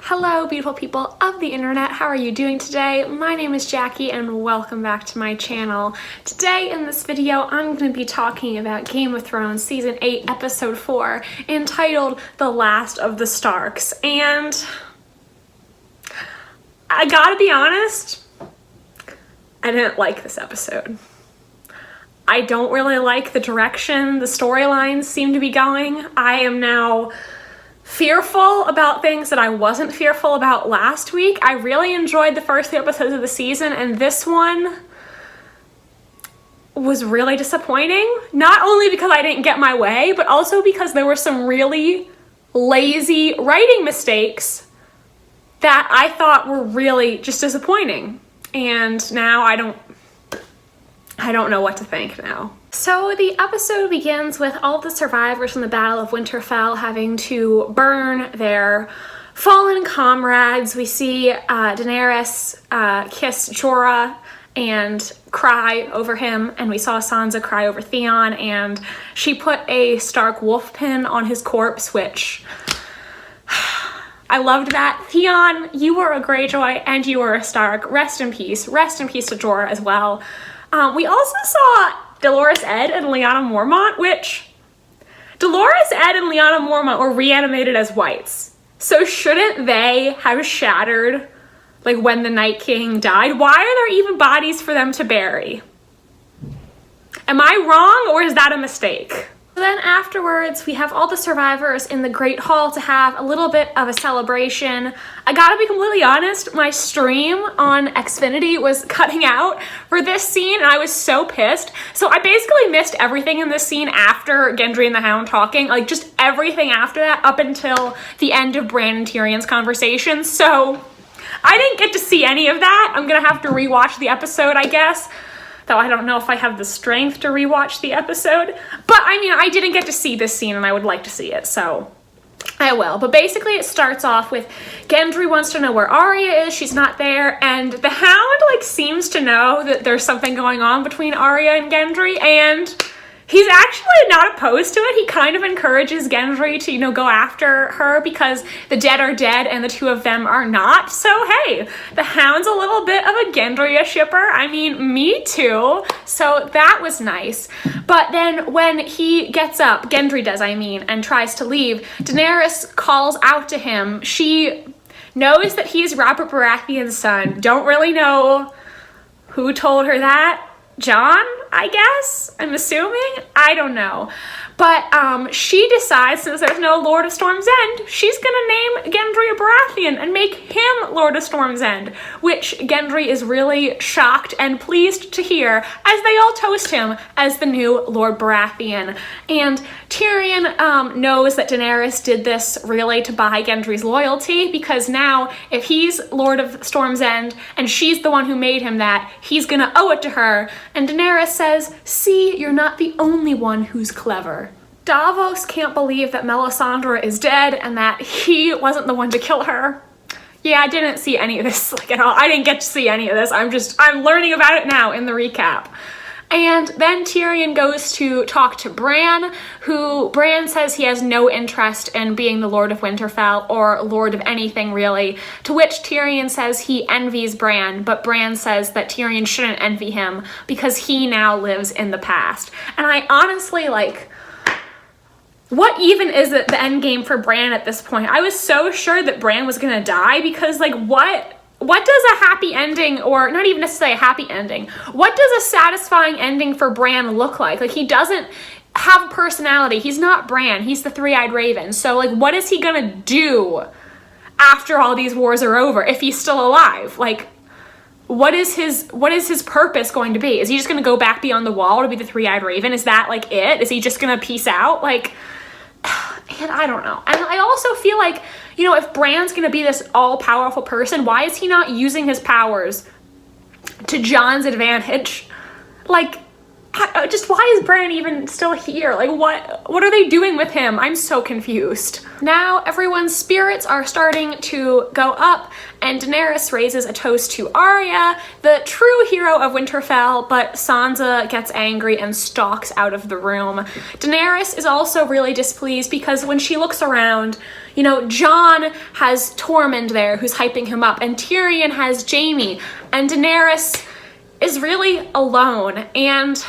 Hello, beautiful people of the internet. How are you doing today? My name is Jackie and welcome back to my channel. Today in this video, I'm going to be talking about Game of Thrones Season 8, Episode 4, entitled The Last of the Starks. And I gotta be honest, I didn't like this episode. I don't really like the direction the storylines seem to be going. I am now fearful about things that I wasn't fearful about last week. I really enjoyed the first 2 episodes of the season, and this one was really disappointing. Not only because I didn't get my way, but also because there were some really lazy writing mistakes that I thought were really just disappointing. And now I don't know what to think now. So the episode begins with all of the survivors from the Battle of Winterfell having to burn their fallen comrades. We see Daenerys kiss Jorah and cry over him, and we saw Sansa cry over Theon, and she put a Stark wolf pin on his corpse, which I loved that. Theon, you were a Greyjoy and you were a Stark. Rest in peace. Rest in peace to Jorah as well. We also saw Dolorous Edd and Lyanna Mormont, which Dolorous Edd and Lyanna Mormont were reanimated as whites. So shouldn't they have shattered, like, when the Night King died? Why are there even bodies for them to bury? Am I wrong, or is that a mistake? Then afterwards, we have all the survivors in the Great Hall to have a little bit of a celebration. I gotta be completely honest, my stream on Xfinity was cutting out for this scene, and I was so pissed. So I basically missed everything in this scene after Gendry and the Hound talking, like just everything after that up until the end of Bran and Tyrion's conversation. So I didn't get to see any of that. I'm gonna have to rewatch the episode, I guess. Though I don't know if I have the strength to rewatch the episode. But I mean, I didn't get to see this scene and I would like to see it, so I will. But basically it starts off with Gendry wants to know where Arya is, she's not there, and the Hound like seems to know that there's something going on between Arya and Gendry, and he's actually not opposed to it. He kind of encourages Gendry to, go after her because the dead are dead and the two of them are not. So hey, the Hound's a little bit of a Gendry shipper. I mean, me too. So that was nice. But then when he gets up, Gendry does, and tries to leave, Daenerys calls out to him. She knows that he's Robert Baratheon's son. Don't really know who told her that. John, I guess? I'm assuming? I don't know. But she decides, since there's no Lord of Storm's End, she's gonna name Gendry a Baratheon and make him Lord of Storm's End, which Gendry is really shocked and pleased to hear as they all toast him as the new Lord Baratheon. And Tyrion knows that Daenerys did this really to buy Gendry's loyalty, because now if he's Lord of Storm's End and she's the one who made him that, he's gonna owe it to her. And Daenerys says, "See, you're not the only one who's clever." Davos can't believe that Melisandre is dead and that he wasn't the one to kill her. Yeah, I didn't see any of this at all. I didn't get to see any of this. I'm learning about it now in the recap. And then Tyrion goes to talk to Bran, who Bran says he has no interest in being the Lord of Winterfell or Lord of anything really, to which Tyrion says he envies Bran, but Bran says that Tyrion shouldn't envy him because he now lives in the past. And I honestly, what even is it the end game for Bran at this point? I was so sure that Bran was gonna die because what does a happy ending, or not even necessarily a happy ending, what does a satisfying ending for Bran look like? Like, he doesn't have a personality. He's not Bran. He's the Three-Eyed Raven. So what is he gonna do after all these wars are over if he's still alive? What is his purpose going to be? Is he just gonna go back beyond the wall to be the Three-Eyed Raven? Is that it? Is he just gonna peace out? And I don't know. And I also feel like, if Bran's gonna be this all-powerful person, why is he not using his powers to Jon's advantage? just why is Bran even still here? Like, what are they doing with him? I'm so confused. Now everyone's spirits are starting to go up, and Daenerys raises a toast to Arya, the true hero of Winterfell, but Sansa gets angry and stalks out of the room. Daenerys is also really displeased because when she looks around, you know, Jon has Tormund there who's hyping him up, and Tyrion has Jaime, and Daenerys is really alone. And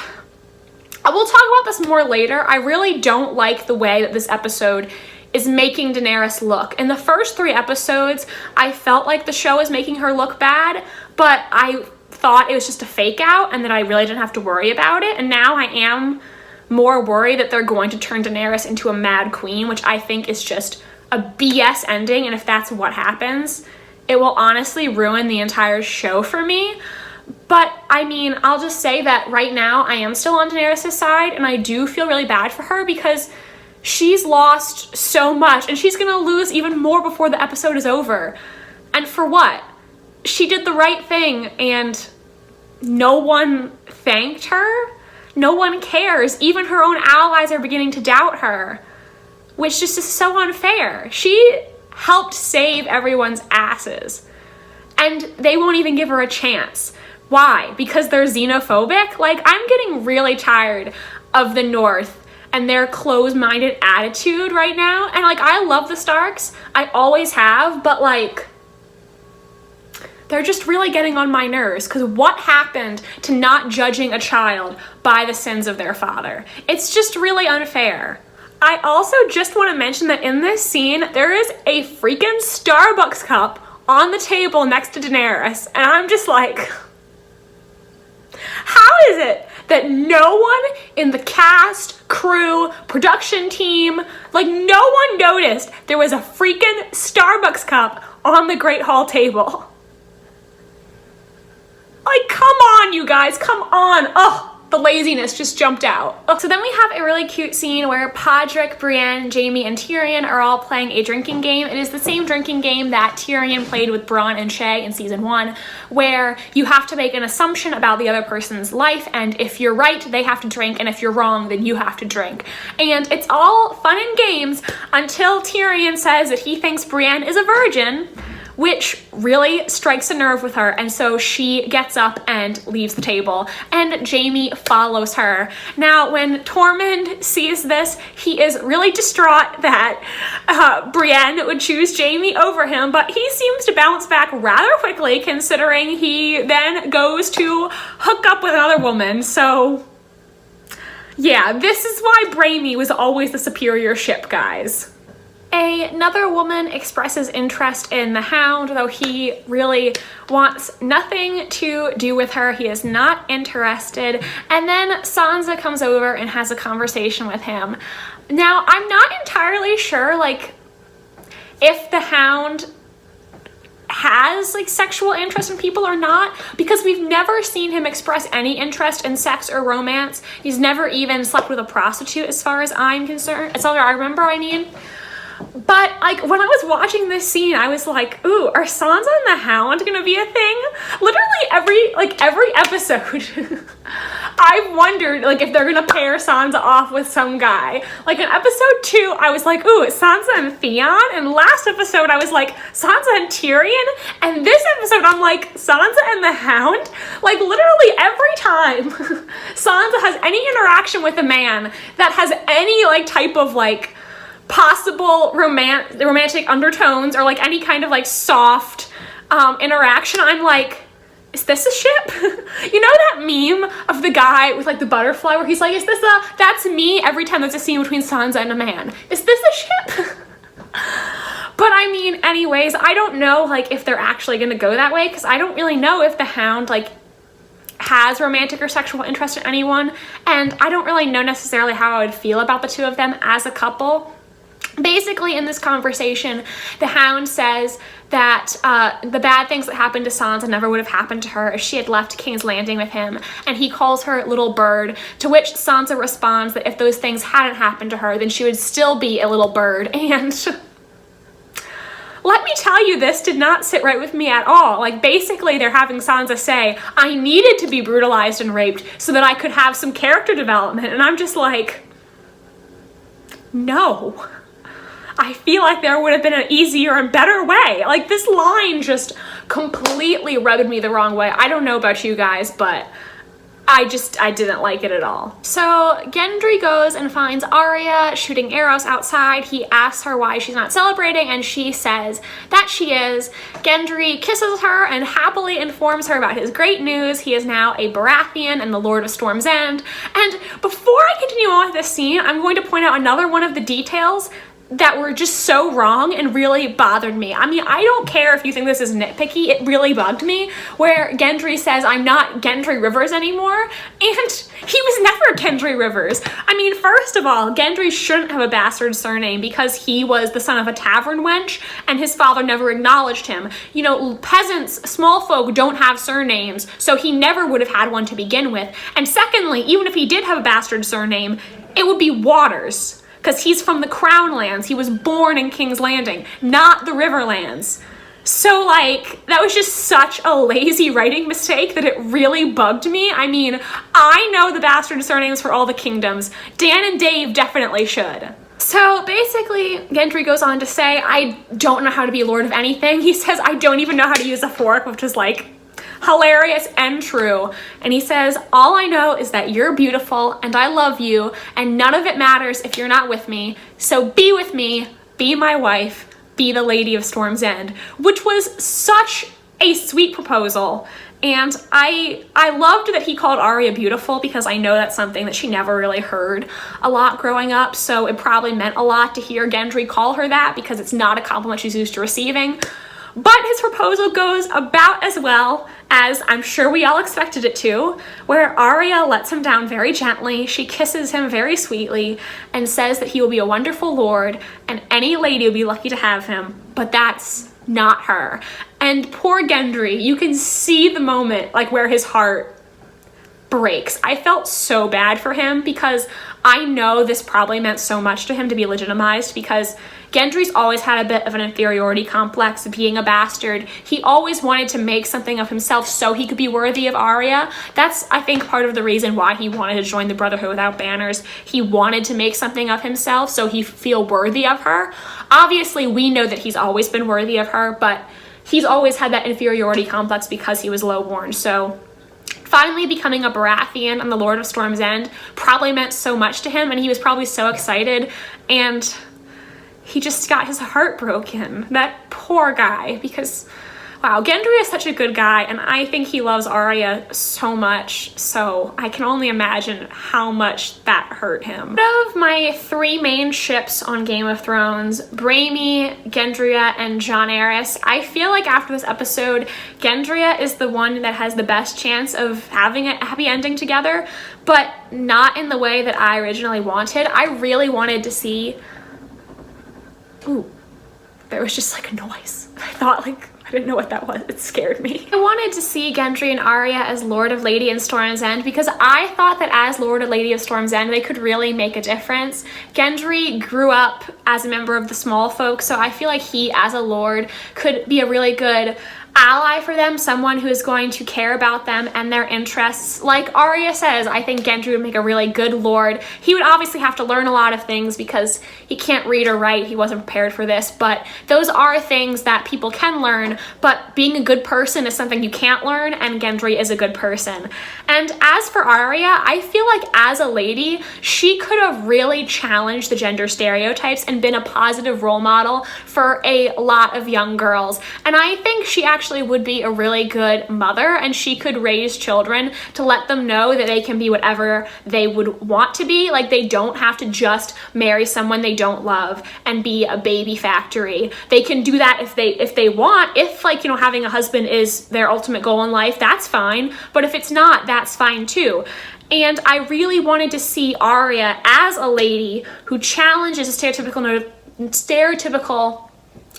we'll talk about this more later. I really don't like the way that this episode is making Daenerys look. In the first 3 episodes, I felt like the show was making her look bad, but I thought it was just a fake out and that I really didn't have to worry about it. And now I am more worried that they're going to turn Daenerys into a mad queen, which I think is just a BS ending. And if that's what happens, it will honestly ruin the entire show for me. But, I mean, I'll just say that right now I am still on Daenerys' side, and I do feel really bad for her because she's lost so much, and she's gonna lose even more before the episode is over. And for what? She did the right thing, and no one thanked her? No one cares. Even her own allies are beginning to doubt her, which just is so unfair. She helped save everyone's asses, and they won't even give her a chance. Why? Because they're xenophobic? Like, I'm getting really tired of the North and their closed-minded attitude right now. And, like, I love the Starks. I always have. But, like, they're just really getting on my nerves. Because what happened to not judging a child by the sins of their father? It's just really unfair. I also just want to mention that in this scene, there is a freaking Starbucks cup on the table next to Daenerys. And I'm just like, how is it that no one in the cast, crew, production team, like no one noticed there was a freaking Starbucks cup on the Great Hall table? Like, come on, you guys, come on. Oh, the laziness just jumped out. Oh. So then we have a really cute scene where Podrick, Brienne, Jaime, and Tyrion are all playing a drinking game. It is the same drinking game that Tyrion played with Bronn and Shay in season 1, where you have to make an assumption about the other person's life, and if you're right, they have to drink, and if you're wrong, then you have to drink. And it's all fun and games until Tyrion says that he thinks Brienne is a virgin, which really strikes a nerve with her, and so she gets up and leaves the table, and Jaime follows her. Now, when Tormund sees this, he is really distraught that Brienne would choose Jaime over him, but he seems to bounce back rather quickly, considering he then goes to hook up with another woman. So yeah, this is why Braimy was always the superior ship, guys. Another woman expresses interest in the Hound, though he really wants nothing to do with her. He is not interested. And then Sansa comes over and has a conversation with him. Now, I'm not entirely sure, like, if the Hound has, like, sexual interest in people or not, because we've never seen him express any interest in sex or romance. He's never even slept with a prostitute, as far as I'm concerned. As far as I remember, I mean. But, like, when I was watching this scene, I was like, ooh, are Sansa and the Hound gonna be a thing? Literally every episode, I've wondered, like, if they're gonna pair Sansa off with some guy. Like, in episode 2, I was like, ooh, Sansa and Theon. And last episode, I was like, Sansa and Tyrion. And this episode, I'm like, Sansa and the Hound? Like, literally every time Sansa has any interaction with a man that has any, like, type of, like, possible romantic undertones or like any kind of like soft interaction, I'm like, is this a ship? You know that meme of the guy with like the butterfly where he's like, is this a, that's me every time there's a scene between Sansa and a man. Is this a ship? But I mean, anyways, I don't know like if they're actually gonna go that way, because I don't really know if the Hound like has romantic or sexual interest in anyone, and I don't really know necessarily how I would feel about the two of them as a couple. Basically, in this conversation, the Hound says that the bad things that happened to Sansa never would have happened to her if she had left King's Landing with him, and he calls her little bird, to which Sansa responds that if those things hadn't happened to her, then she would still be a little bird. And let me tell you, this did not sit right with me at all. Like, basically, they're having Sansa say, I needed to be brutalized and raped so that I could have some character development. And I'm just like, no. I feel like there would have been an easier and better way. Like, this line just completely rubbed me the wrong way. I don't know about you guys, but I didn't like it at all. So Gendry goes and finds Arya shooting arrows outside. He asks her why she's not celebrating, and she says that she is. Gendry kisses her and happily informs her about his great news. He is now a Baratheon and the Lord of Storm's End. And before I continue on with this scene, I'm going to point out another one of the details that were just so wrong and really bothered me. I mean, I don't care if you think this is nitpicky, it really bugged me, where Gendry says, I'm not Gendry Rivers anymore, and he was never Gendry Rivers. I mean, first of all, Gendry shouldn't have a bastard surname because he was the son of a tavern wench, and his father never acknowledged him. You know, peasants, small folk don't have surnames, so he never would have had one to begin with. And secondly, even if he did have a bastard surname, it would be Waters, because he's from the Crown Lands. He was born in King's Landing, not the Riverlands. So, like, that was just such a lazy writing mistake that it really bugged me. I mean, I know the bastard surnames for all the kingdoms. Dan and Dave definitely should. So basically, Gendry goes on to say, I don't know how to be Lord of anything. He says, I don't even know how to use a fork, which is like hilarious and true. And he says, all I know is that you're beautiful and I love you, and none of it matters if you're not with me. So be with me, be my wife, be the Lady of Storm's End, which was such a sweet proposal. And I loved that he called Arya beautiful, because I know that's something that she never really heard a lot growing up. So it probably meant a lot to hear Gendry call her that, because it's not a compliment she's used to receiving. But his proposal goes about as well as I'm sure we all expected it to, where Arya lets him down very gently. She kisses him very sweetly and says that he will be a wonderful lord and any lady will be lucky to have him, but that's not her. And poor Gendry, you can see the moment like where his heart breaks. I felt so bad for him, because I know this probably meant so much to him to be legitimized, because Gendry's always had a bit of an inferiority complex, being a bastard. He always wanted to make something of himself so he could be worthy of Arya. That's, I think, part of the reason why he wanted to join the Brotherhood Without Banners. He wanted to make something of himself so he feel worthy of her. Obviously, we know that he's always been worthy of her, but he's always had that inferiority complex because he was lowborn. So finally becoming a Baratheon and the Lord of Storm's End probably meant so much to him, and he was probably so excited, and he just got his heart broken. That poor guy, because wow, Gendry is such a good guy, and I think he loves Arya so much, so I can only imagine how much that hurt him. Out of my three main ships on Game of Thrones, Braimy, Gendria, and Daenerys, I feel like after this episode, Gendria is the one that has the best chance of having a happy ending together, but not in the way that I originally wanted. I really wanted to see... Ooh, there was just like a noise. I thought like, I didn't know what that was. It scared me. I wanted to see Gendry and Arya as Lord of Lady and Storm's End, because I thought that as Lord of Lady of Storm's End, they could really make a difference. Gendry grew up as a member of the small folk, so I feel like he, as a lord, could be a really good ally for them, someone who is going to care about them and their interests. Like Arya says, I think Gendry would make a really good lord. He would obviously have to learn a lot of things because he can't read or write. He wasn't prepared for this, but those are things that people can learn. But being a good person is something you can't learn, and Gendry is a good person. And as for Arya, I feel like as a lady, she could have really challenged the gender stereotypes and been a positive role model for a lot of young girls. And I think she actually would be a really good mother, and she could raise children to let them know that they can be whatever they would want to be. Like, they don't have to just marry someone they don't love and be a baby factory. They can do that if they want. If, like, you know, having a husband is their ultimate goal in life, that's fine. But if it's not, that's fine too. And I really wanted to see Arya as a lady who challenges a stereotypical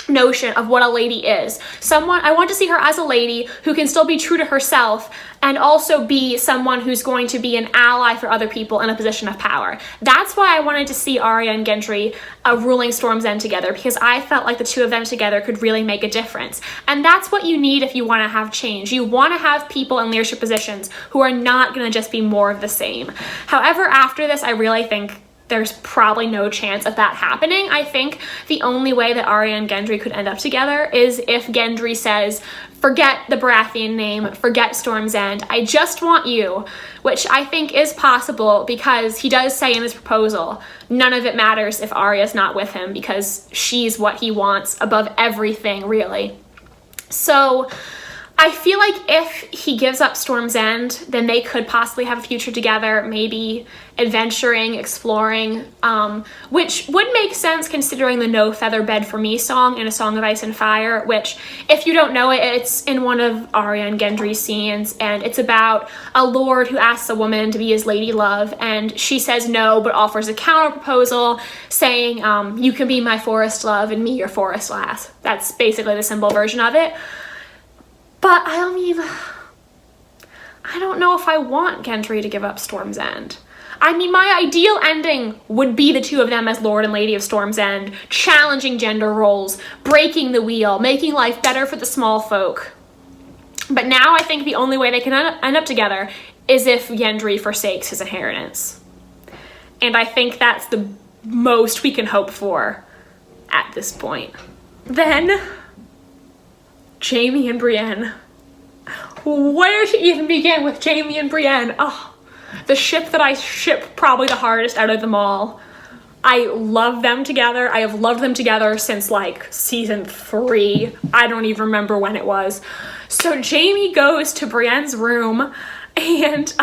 notion of what a lady is. I want to see her as a lady who can still be true to herself and also be someone who's going to be an ally for other people in a position of power. That's why I wanted to see Arya and Gendry ruling Storm's End together, because I felt like the two of them together could really make a difference. And that's what you need if you want to have change. You want to have people in leadership positions who are not going to just be more of the same. However, after this, I really think there's probably no chance of that happening. I think the only way that Arya and Gendry could end up together is if Gendry says, forget the Baratheon name, forget Storm's End, I just want you, which I think is possible because he does say in his proposal, none of it matters if Arya's not with him because she's what he wants above everything, really. So I feel like if he gives up Storm's End, then they could possibly have a future together, maybe adventuring, exploring, which would make sense considering the No Feather Bed for Me song in A Song of Ice and Fire, which, if you don't know it, it's in one of Arya and Gendry's scenes, and it's about a lord who asks a woman to be his lady love, and she says no, but offers a counter proposal saying, you can be my forest love and me your forest lass. That's basically the simple version of it. But, I mean, I don't know if I want Gendry to give up Storm's End. I mean, my ideal ending would be the two of them as Lord and Lady of Storm's End, challenging gender roles, breaking the wheel, making life better for the small folk. But now I think the only way they can end up together is if Gendry forsakes his inheritance. And I think that's the most we can hope for at this point. Then Jaime and Brienne. Where to even begin with Jaime and Brienne? Oh, the ship that I ship probably the hardest out of them all. I love them together. I have loved them together since like season 3. I don't even remember when it was. So Jaime goes to Brienne's room and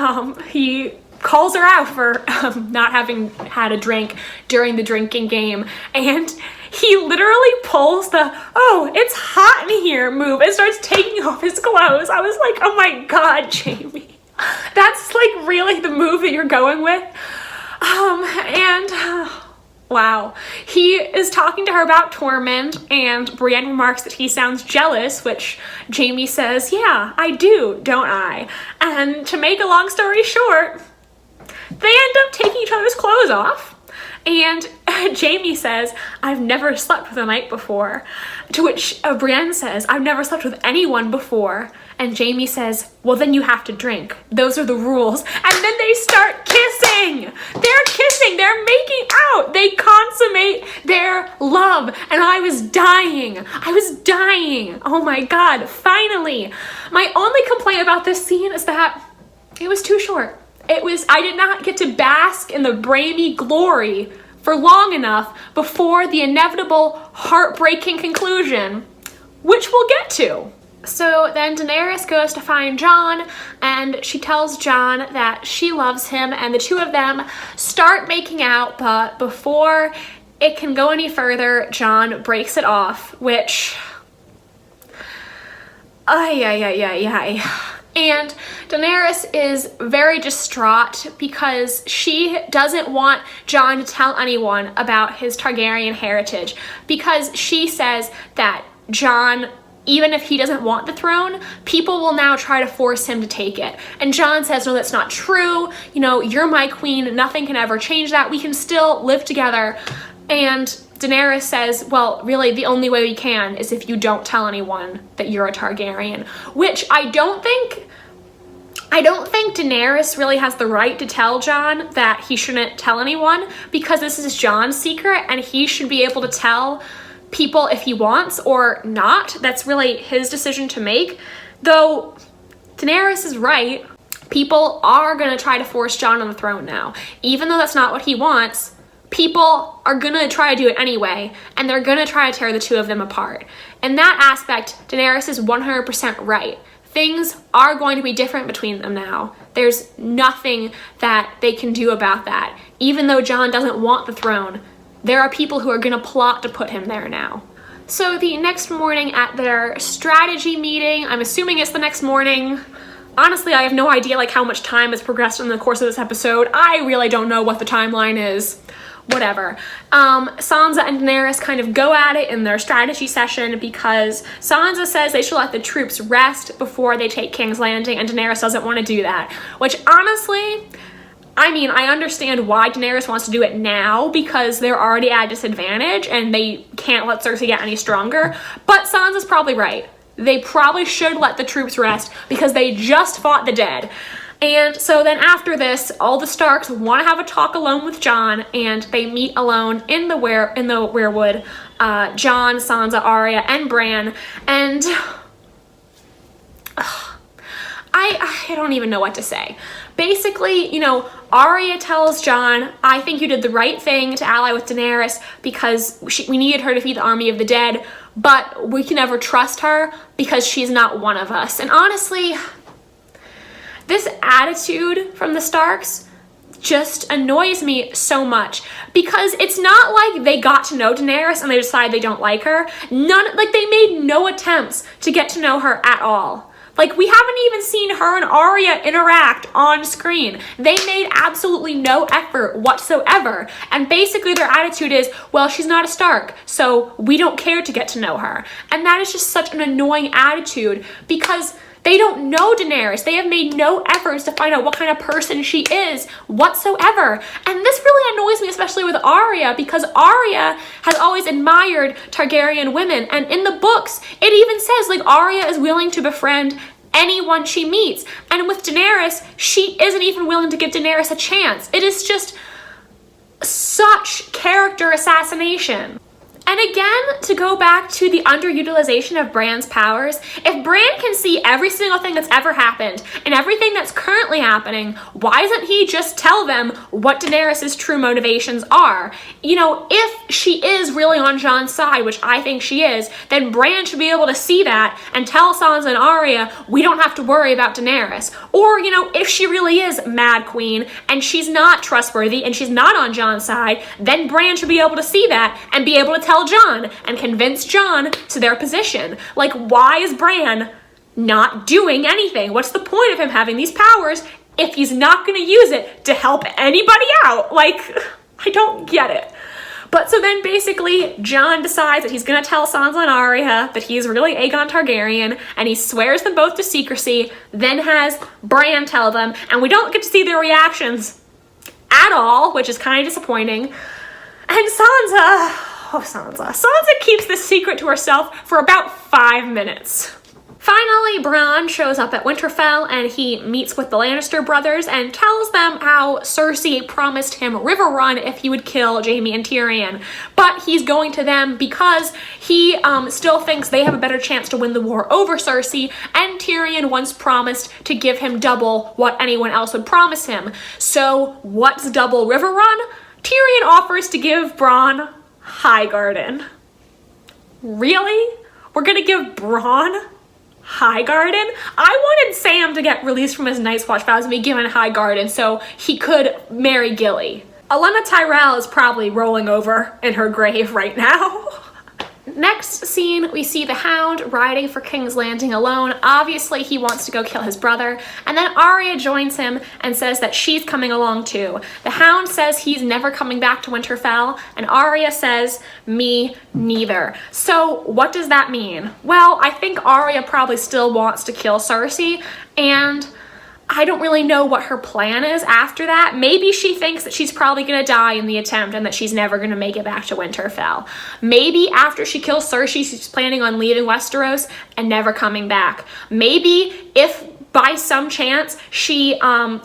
he calls her out for not having had a drink during the drinking game, and he literally pulls the, oh, it's hot in here move and starts taking off his clothes. I was like, oh my God, Jaime. That's like really the move that you're going with. Wow. He is talking to her about Tormund, and Brienne remarks that he sounds jealous, which Jaime says, yeah, I do, don't I? And to make a long story short, they end up taking each other's clothes off. And Jaime says, I've never slept with a knight before. To which Brienne says, I've never slept with anyone before. And Jaime says, well, then you have to drink. Those are the rules. And then they start kissing. They're kissing. They're making out. They consummate their love. And I was dying. I was dying. Oh my God. Finally. My only complaint about this scene is that it was too short. I did not get to bask in the brainy glory for long enough before the inevitable heartbreaking conclusion, which we'll get to. So then Daenerys goes to find Jon, and she tells Jon that she loves him, and the two of them start making out, but before it can go any further, Jon breaks it off, which, And Daenerys is very distraught because she doesn't want Jon to tell anyone about his Targaryen heritage, because she says that Jon, even if he doesn't want the throne, people will now try to force him to take it. And Jon says, no, that's not true. You know, you're my queen. Nothing can ever change that. We can still live together. And Daenerys says, well, really, the only way we can is if you don't tell anyone that you're a Targaryen, which I don't think Daenerys really has the right to tell Jon that he shouldn't tell anyone, because this is Jon's secret and he should be able to tell people if he wants or not. That's really his decision to make. Though Daenerys is right. People are going to try to force Jon on the throne now. Even though that's not what he wants, people are going to try to do it anyway, and they're going to try to tear the two of them apart. In that aspect, Daenerys is 100% right. Things are going to be different between them now. There's nothing that they can do about that. Even though Jon doesn't want the throne, there are people who are going to plot to put him there now. So the next morning at their strategy meeting, I'm assuming it's the next morning. Honestly, I have no idea like how much time has progressed in the course of this episode. I really don't know what the timeline is. whatever. Sansa and Daenerys kind of go at it in their strategy session because Sansa says they should let the troops rest before they take King's Landing, and Daenerys doesn't want to do that. Which, honestly, I mean, I understand why Daenerys wants to do it now because they're already at a disadvantage and they can't let Cersei get any stronger. But Sansa's probably right. They probably should let the troops rest because they just fought the dead. And so then after this, all the Starks want to have a talk alone with Jon, and they meet alone in the weirwood. Jon, Sansa, Arya, and Bran, and I don't even know what to say. Basically, you know, Arya tells Jon, I think you did the right thing to ally with Daenerys because we needed her to defeat the army of the dead, but we can never trust her because she's not one of us. And honestly, this attitude from the Starks just annoys me so much because it's not like they got to know Daenerys and they decide they don't like her. They made no attempts to get to know her at all. Like, we haven't even seen her and Arya interact on screen. They made absolutely no effort whatsoever. And basically their attitude is, well, she's not a Stark, so we don't care to get to know her. And that is just such an annoying attitude because they don't know Daenerys. They have made no efforts to find out what kind of person she is whatsoever. And this really annoys me, especially with Arya, because Arya has always admired Targaryen women. And in the books, it even says, like, Arya is willing to befriend anyone she meets. And with Daenerys, she isn't even willing to give Daenerys a chance. It is just such character assassination. And again, to go back to the underutilization of Bran's powers, if Bran can see every single thing that's ever happened and everything that's currently happening, why doesn't he just tell them what Daenerys' true motivations are? You know, if she is really on Jon's side, which I think she is, then Bran should be able to see that and tell Sansa and Arya, we don't have to worry about Daenerys. Or, you know, if she really is Mad Queen and she's not trustworthy and she's not on Jon's side, then Bran should be able to see that and be able to tell Jon and convince Jon to their position. Like, why is Bran not doing anything? What's the point of him having these powers if he's not going to use it to help anybody out? Like, I don't get it. But so then basically Jon decides that he's going to tell Sansa and Arya that he's really Aegon Targaryen, and he swears them both to secrecy, then has Bran tell them, and we don't get to see their reactions at all, which is kind of disappointing. And Sansa keeps this secret to herself for about 5 minutes. Finally, Bronn shows up at Winterfell and he meets with the Lannister brothers and tells them how Cersei promised him Riverrun if he would kill Jaime and Tyrion. But he's going to them because he still thinks they have a better chance to win the war over Cersei, and Tyrion once promised to give him double what anyone else would promise him. So what's double Riverrun? Tyrion offers to give Bronn Highgarden. Really? We're gonna give Bronn Highgarden? I wanted Sam to get released from his Night's Watch vows and be given Highgarden so he could marry Gilly. Olenna Tyrell is probably rolling over in her grave right now. Next scene, we see the Hound riding for King's Landing alone. Obviously, he wants to go kill his brother. And then Arya joins him and says that she's coming along too. The Hound says he's never coming back to Winterfell, and Arya says, me neither. So what does that mean? Well, I think Arya probably still wants to kill Cersei, and I don't really know what her plan is after that. Maybe she thinks that she's probably gonna die in the attempt and that she's never gonna make it back to Winterfell. Maybe after she kills Cersei, she's planning on leaving Westeros and never coming back. Maybe if by some chance she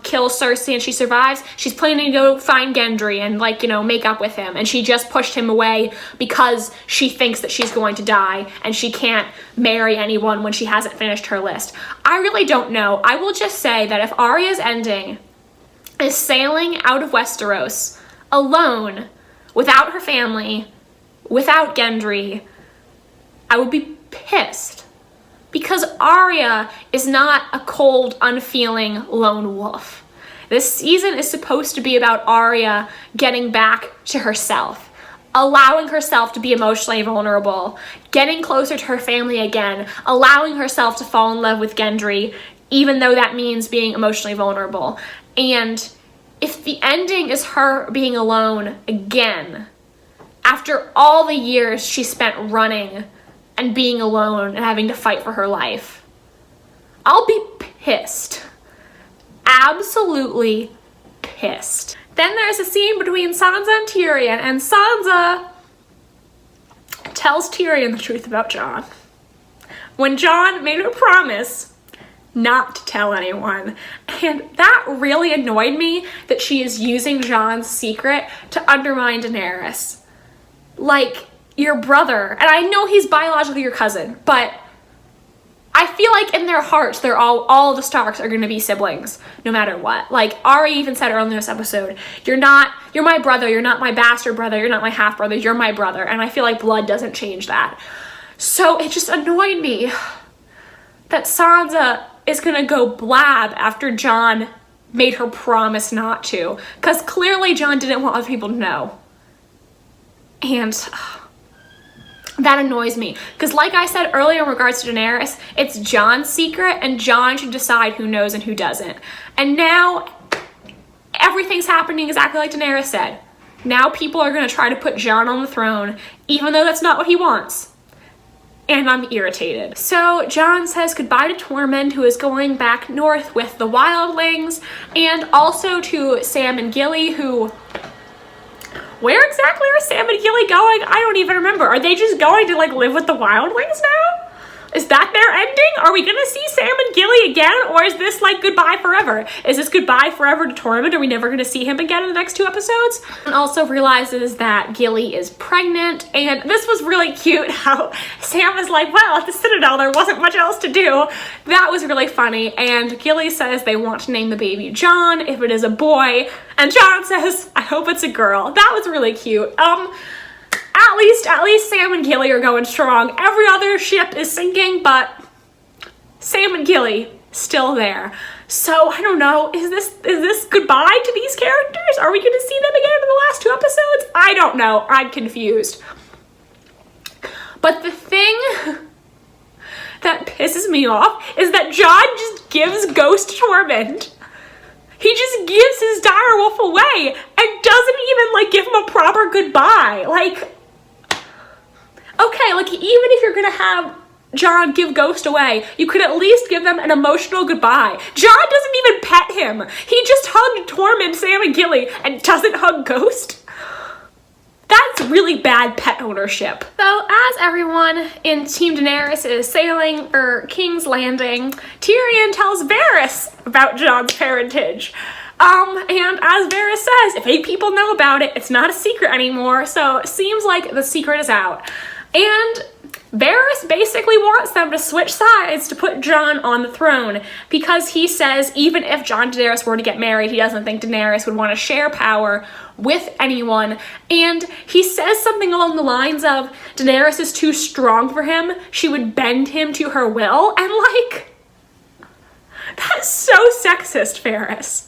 kills Cersei and she survives, she's planning to go find Gendry and, like, you know, make up with him, and she just pushed him away because she thinks that she's going to die and she can't marry anyone when she hasn't finished her list. I really don't know. I will just say that if Arya's ending is sailing out of Westeros alone, without her family, without Gendry, I would be pissed. Because Arya is not a cold, unfeeling lone wolf. This season is supposed to be about Arya getting back to herself, allowing herself to be emotionally vulnerable, getting closer to her family again, allowing herself to fall in love with Gendry, even though that means being emotionally vulnerable. And if the ending is her being alone again, after all the years she spent running and being alone and having to fight for her life, I'll be pissed. Absolutely pissed. Then there's a scene between Sansa and Tyrion, and Sansa tells Tyrion the truth about Jon. When Jon made her promise not to tell anyone. And that really annoyed me, that she is using Jon's secret to undermine Daenerys. Like, your brother, and I know he's biologically your cousin, but I feel like in their hearts, they're all the Starks are gonna be siblings, no matter what. Like, Arya even said earlier in this episode, you're my brother, you're not my bastard brother, you're not my half-brother, you're my brother, and I feel like blood doesn't change that. So it just annoyed me that Sansa is gonna go blab after Jon made her promise not to, because clearly Jon didn't want other people to know. And that annoys me, because like I said earlier in regards to Daenerys, it's Jon's secret and Jon should decide who knows and who doesn't. And now everything's happening exactly like Daenerys said. Now people are going to try to put Jon on the throne, even though that's not what he wants. And I'm irritated. So Jon says goodbye to Tormund, who is going back north with the wildlings, and also to Sam and Gilly, who... Where exactly are Sam and Gilly going? I don't even remember. Are they just going to, like, live with the wildlings now? Is that their ending? Are we gonna see Sam and Gilly again? Or is this, like, goodbye forever? Is this goodbye forever to Tormund? Are we never gonna see him again in the next 2 episodes? And also realizes that Gilly is pregnant. And this was really cute how Sam is like, well, at the Citadel, there wasn't much else to do. That was really funny. And Gilly says they want to name the baby Jon if it is a boy. And Jon says, I hope it's a girl. That was really cute. At least Sam and Gilly are going strong. Every other ship is sinking, but Sam and Gilly still there. So I don't know, is this goodbye to these characters? Are we gonna see them again in the last 2 episodes? I don't know, I'm confused. But the thing that pisses me off is that Jon just gives Ghost Tormund. He just gives his direwolf away and doesn't even, like, give him a proper goodbye. Like, okay, like, even if you're gonna have Jon give Ghost away, you could at least give them an emotional goodbye. Jon doesn't even pet him. He just hugged Tormund, Sam, and Gilly and doesn't hug Ghost. That's really bad pet ownership. So as everyone in Team Daenerys is sailing for King's Landing, Tyrion tells Varys about Jon's parentage. And as Varys says, if 8 people know about it, it's not a secret anymore, so it seems like the secret is out. And Varys basically wants them to switch sides to put Jon on the throne, because he says even if Jon and Daenerys were to get married, he doesn't think Daenerys would want to share power with anyone. And he says something along the lines of Daenerys is too strong for him, she would bend him to her will, and like, that's so sexist, Varys.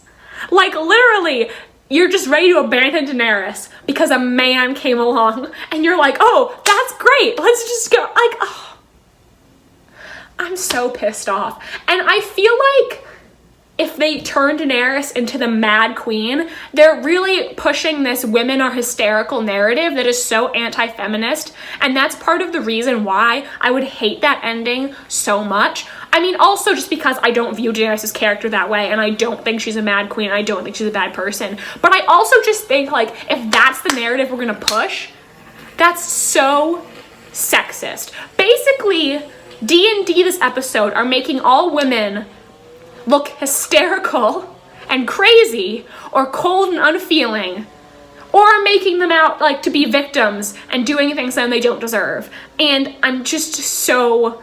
Like, literally, you're just ready to abandon Daenerys because a man came along and you're like, oh, that's great, let's just go. Like, oh, I'm so pissed off. And I feel like if they turn Daenerys into the Mad Queen, they're really pushing this women are hysterical narrative that is so anti-feminist, and that's part of the reason why I would hate that ending so much. I mean, also just because I don't view Daenerys' character that way, and I don't think she's a Mad Queen, I don't think she's a bad person, but I also just think, like, if that's the narrative we're gonna push, that's so sexist. Basically, D&D this episode are making all women look hysterical and crazy or cold and unfeeling, or making them out like to be victims and doing things that they don't deserve. And I'm just so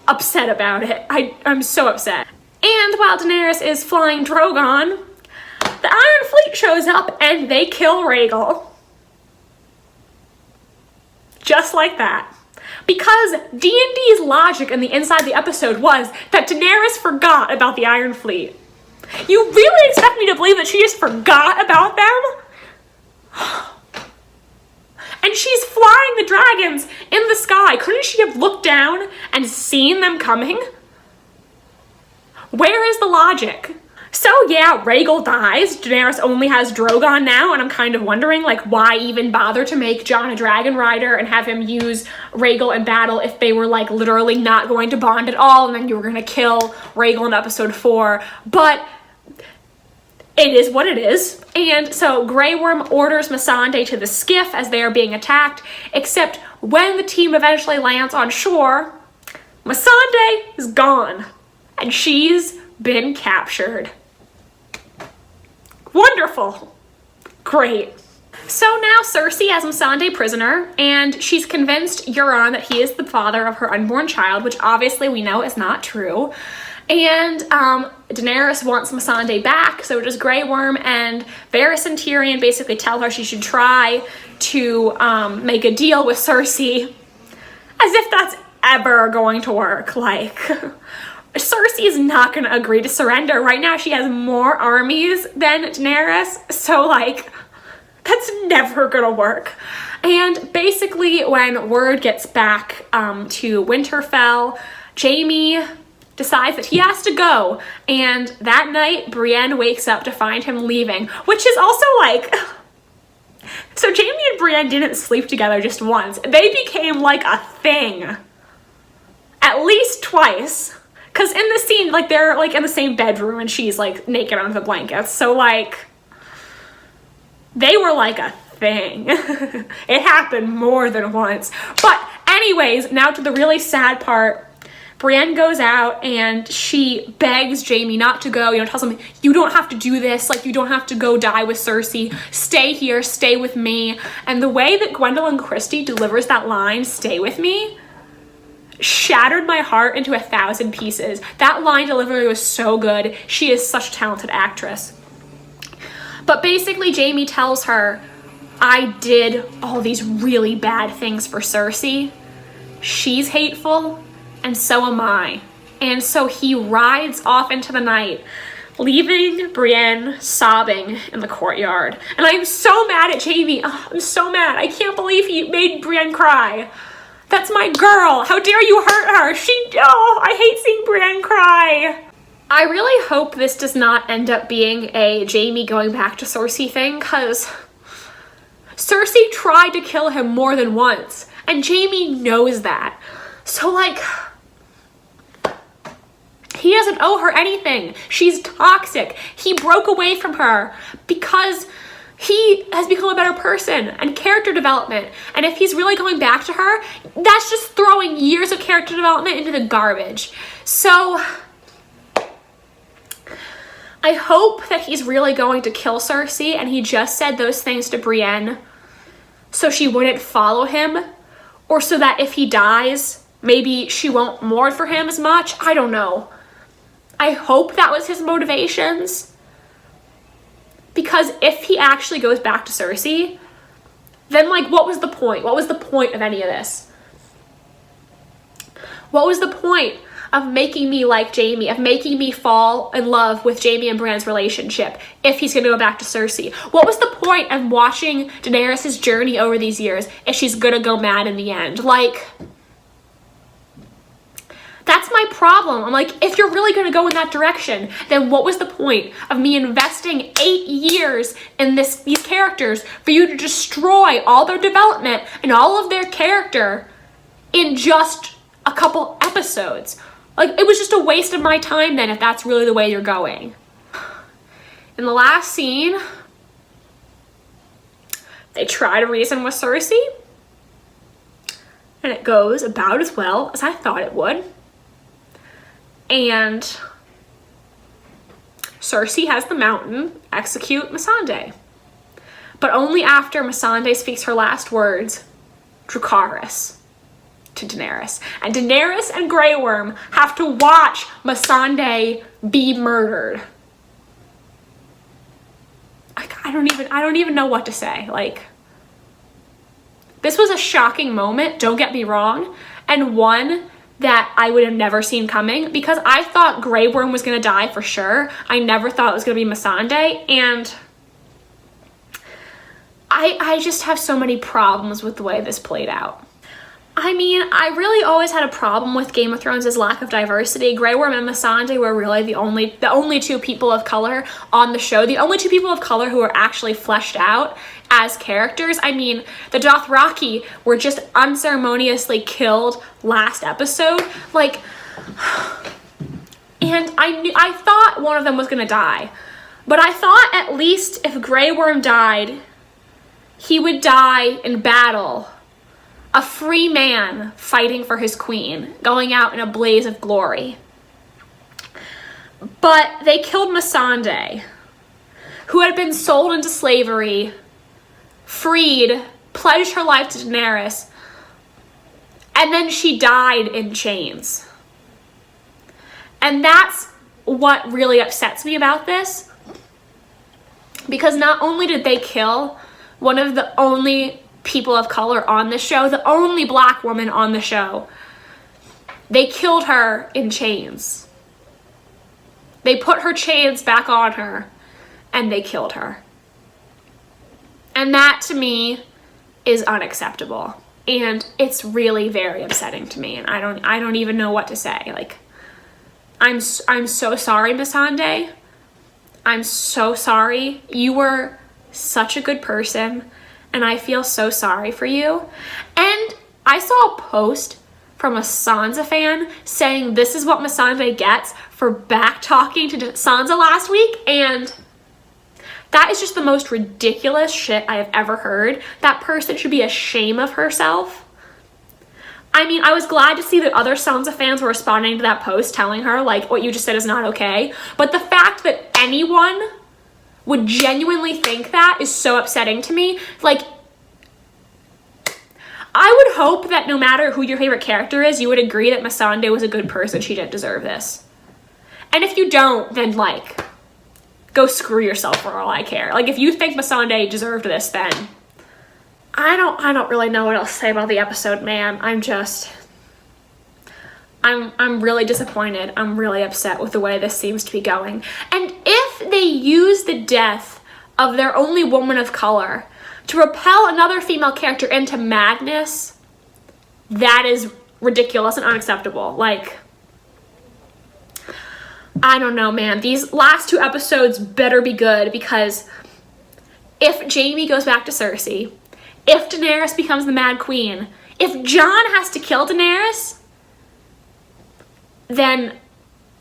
upset about it. I'm so upset. And while Daenerys is flying Drogon, the Iron Fleet shows up and they kill Rhaegal. Just like that. Because D&D's logic in the inside the episode was that Daenerys forgot about the Iron Fleet. You really expect me to believe that she just forgot about them? And she's flying the dragons in the sky. Couldn't she have looked down and seen them coming? Where is the logic? So yeah, Rhaegal dies. Daenerys only has Drogon now, and I'm kind of wondering, like, why even bother to make Jon a dragon rider and have him use Rhaegal in battle if they were, like, literally not going to bond at all, and then you were gonna kill Rhaegal in episode 4. But it is what it is. And so Grey Worm orders Missandei to the skiff as they are being attacked, except when the team eventually lands on shore, Missandei is gone, and she's been captured. Wonderful. Great. So now Cersei has Missandei prisoner, and she's convinced Euron that he is the father of her unborn child, which obviously we know is not true. And Daenerys wants Missandei back, so does Grey Worm, and Varys and Tyrion basically tell her she should try to make a deal with Cersei, as if that's ever going to work. Like, Cersei is not going to agree to surrender. Right now she has more armies than Daenerys, so like, that's never going to work. And basically when word gets back to Winterfell, Jaime decides that he has to go, and that night Brienne wakes up to find him leaving, which is also like, so Jaime and Brienne didn't sleep together just once. They became like a thing at least twice. Because in the scene, like, they're, like, in the same bedroom and she's, like, naked under the blankets. So, like, they were, like, a thing. It happened more than once. But anyways, now to the really sad part. Brienne goes out and she begs Jaime not to go. You know, tells him, you don't have to do this. Like, you don't have to go die with Cersei. Stay here. Stay with me. And the way that Gwendolyn Christie delivers that line, stay with me, shattered my heart into 1,000 pieces. That line delivery was so good. She is such a talented actress. But basically, Jaime tells her, I did all these really bad things for Cersei. She's hateful, and so am I. And so he rides off into the night, leaving Brienne sobbing in the courtyard. And I'm so mad at Jaime. Oh, I'm so mad. I can't believe he made Brienne cry. That's my girl. How dare you hurt her? I hate seeing Brienne cry. I really hope this does not end up being a Jaime going back to Cersei thing, because Cersei tried to kill him more than once, and Jaime knows that. So, like, he doesn't owe her anything. She's toxic. He broke away from her because he has become a better person and character development. And if he's really going back to her, that's just throwing years of character development into the garbage. So I hope that he's really going to kill Cersei and he just said those things to Brienne so she wouldn't follow him, or so that if he dies, maybe she won't mourn for him as much. I don't know. I hope that was his motivations. Because if he actually goes back to Cersei, then, like, what was the point? What was the point of any of this? What was the point of making me like Jaime, of making me fall in love with Jaime and Brienne's relationship if he's gonna go back to Cersei? What was the point of watching Daenerys' journey over these years if she's gonna go mad in the end? Like, that's my problem. I'm like, if you're really going to go in that direction, then what was the point of me investing 8 years in these characters for you to destroy all their development and all of their character in just a couple episodes? Like, it was just a waste of my time then if that's really the way you're going. In the last scene, they try to reason with Cersei, and it goes about as well as I thought it would. And Cersei has the Mountain execute Missandei. But only after Missandei speaks her last words, Dracarys, to Daenerys. And Daenerys and Grey Worm have to watch Missandei be murdered. I don't even know what to say. Like, this was a shocking moment, don't get me wrong, and one that I would have never seen coming, because I thought Grey Worm was gonna die for sure. I never thought it was gonna be Missandei, and I just have so many problems with the way this played out. I mean, I really always had a problem with Game of Thrones' lack of diversity. Grey Worm and Missandei were really the only two people of color on the show, the only two people of color who were actually fleshed out as characters. I mean, the Dothraki were just unceremoniously killed last episode. Like, and I thought one of them was gonna die, but I thought at least if Grey Worm died, he would die in battle. A free man fighting for his queen, going out in a blaze of glory. But they killed Missandei, who had been sold into slavery, freed, pledged her life to Daenerys, and then she died in chains. And that's what really upsets me about this, because not only did they kill one of the only people of color on the show, the only black woman on the show, they killed her in chains. They put her chains back on her and they killed her. And that to me is unacceptable. And it's really very upsetting to me, and I don't even know what to say. Like, I'm so sorry, Missandei. I'm so sorry. You were such a good person, and I feel so sorry for you. And I saw a post from a Sansa fan saying this is what Missandei gets for back-talking to Sansa last week, and that is just the most ridiculous shit I have ever heard. That person should be ashamed of herself. I mean, I was glad to see that other Sansa fans were responding to that post telling her, like, what you just said is not okay. But the fact that anyone would genuinely think that is so upsetting to me. Like, I would hope that no matter who your favorite character is, you would agree that Missandei was a good person. She didn't deserve this. And if you don't, then, like, go screw yourself for all I care. Like, if you think Missandei deserved this, then I don't really know what else to say about the episode, man. I'm really disappointed. I'm really upset with the way this seems to be going. And if they use the death of their only woman of color to propel another female character into madness, that is ridiculous and unacceptable. Like, I don't know, man. These last two episodes better be good, because if Jaime goes back to Cersei, if Daenerys becomes the Mad Queen, if Jon has to kill Daenerys, then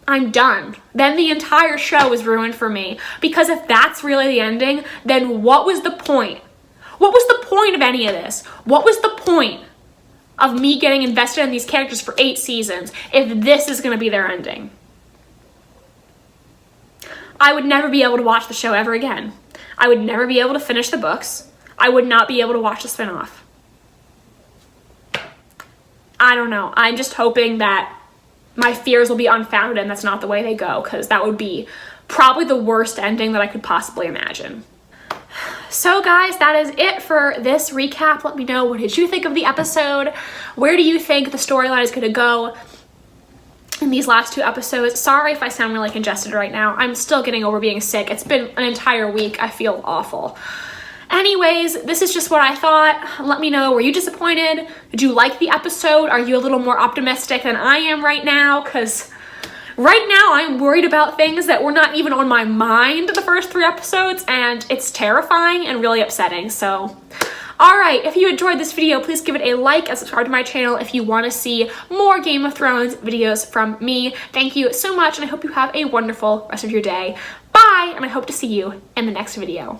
I'm done. Then the entire show is ruined for me. Because if that's really the ending, then what was the point? What was the point of any of this? What was the point of me getting invested in these characters for 8 seasons if this is going to be their ending? I would never be able to watch the show ever again. I would never be able to finish the books. I would not be able to watch the spinoff. I don't know. I'm just hoping that my fears will be unfounded and that's not the way they go, because that would be probably the worst ending that I could possibly imagine. So guys, that is it for this recap. Let me know, what did you think of the episode? Where do you think the storyline is going to go in these last 2 episodes? Sorry if I sound really congested right now. I'm still getting over being sick. It's been an entire week. I feel awful. Anyways, this is just what I thought. Let me know, were you disappointed? Did you like the episode? Are you a little more optimistic than I am right now? Because right now I'm worried about things that were not even on my mind the first 3 episodes, and it's terrifying and really upsetting. So, alright, if you enjoyed this video, please give it a like and subscribe to my channel if you want to see more Game of Thrones videos from me. Thank you so much, and I hope you have a wonderful rest of your day. Bye, and I hope to see you in the next video.